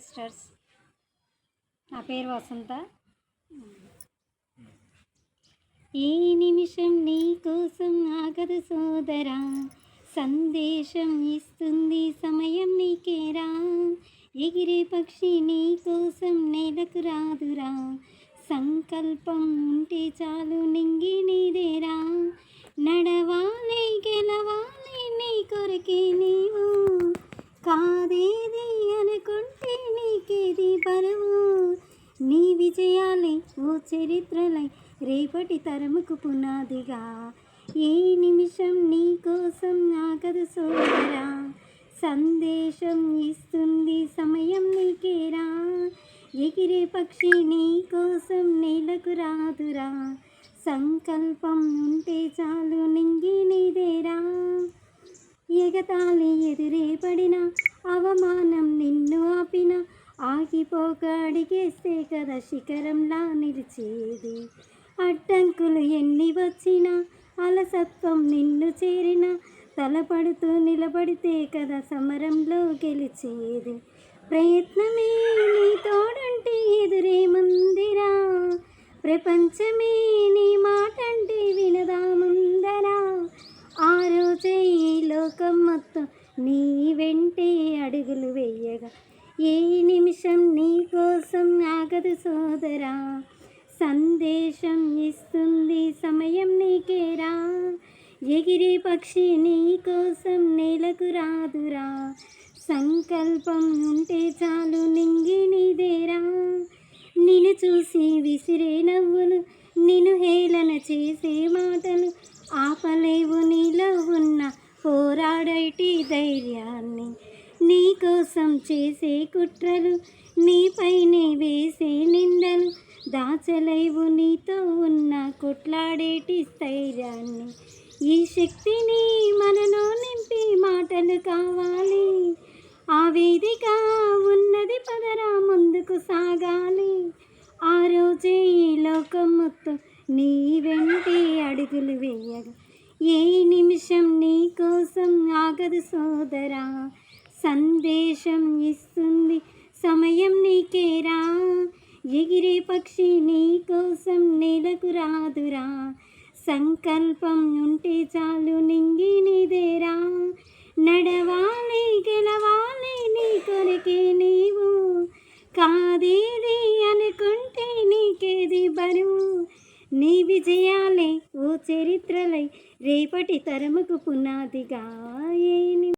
Sisters. నా పేరు వసంత. ఏ నిమిషం నీ కోసం ఆగదు సోదరా, సందేశం ఇస్తుంది సమయం నీకేరా. ఎగిరే పక్షి నీ కోసం నేలకు రాదురా, సంకల్పం ఉంటే చాలు నింగి నీదేరా. నడవాలి గెలవాలి నీ కొరకే నీవు, కాదేది అనుకుంటే నీకేది బరువు. నీ విజయాలే ఓ చరిత్రలై రేపటి తరముకు పునాదిగా. ఏ నిమిషం నీ కోసం ఆగదు సోదరా, సందేశం ఇస్తుంది సమయం నీకేరా. ఎగిరే పక్షి నీ కోసం నేలకు రాదురా, సంకల్పం ఉంటే చాలు నింగి నీదేరా. ఎగతాళి ఎదురే పడిన, అవమానం నిన్ను ఆపిన, ఆగిపోక అడిగేస్తే కదా శిఖరంలా నిలిచేది. అడ్డంకులు ఎన్ని వచ్చినా, అలసత్వం నిన్ను చేరిన, తలపడుతూ నిలబడితే కదా సమరంలో గెలిచేది. ప్రయత్నమే నీ తోడంటే ఎదురేముందిరా, ప్రపంచమే నీ మాటంటే వినదా ముందరా. ఆ రోజే ఈ లోకం మొత్తం నీ వెంటే అడుగులు వేయగా. ఏ నిమిషం నీ కోసం ఆగదు సోదరా, సందేశం ఇస్తుంది సమయం నీకేరా. ఎగిరే పక్షి నీ కోసం నేలకు రాదురా, సంకల్పం ఉంటే చాలు నింగి నీదేరా. నిన్ను చూసి విసిరే నవ్వులు, నిన్ను హేళన చేసే మాటలు, ఆపలేవు నీలో ఉన్న పోరాడేటి ధైర్యాన్ని. నీ కోసం చేసే కుట్రలు, నీపైనే వేసే నిందలు, దాచలేవు నీతో ఉన్న కొట్లాడేటి స్థైర్యాన్ని. ఈ శక్తిని మనలో నింపి మాటలు కావాలి, ఆ వేదిక ఉన్నది పదరా ముందుకు సాగాలి. ఆ రోజే ఈ లోకం మొత్తం నీ వెంటే అడుగులు వేయగా. ఏ నిమిషం నీ కోసం ఆగదు సోదరా, సందేశం ఇస్తుంది సమయం నీకేరా. ఎగిరే పక్షి నీ కోసం నేలకు రాదురా, సంకల్పం ఉంటే చాలు నింగి నీదేరా. నడవాలి గెలవాలి నీ కొరకే నీవు, కాదేది అనుకుంటే నీకేది బరువు. నీ విజయాలే ఓ చరిత్రలై రేపటి తరముకు పునాదిగా.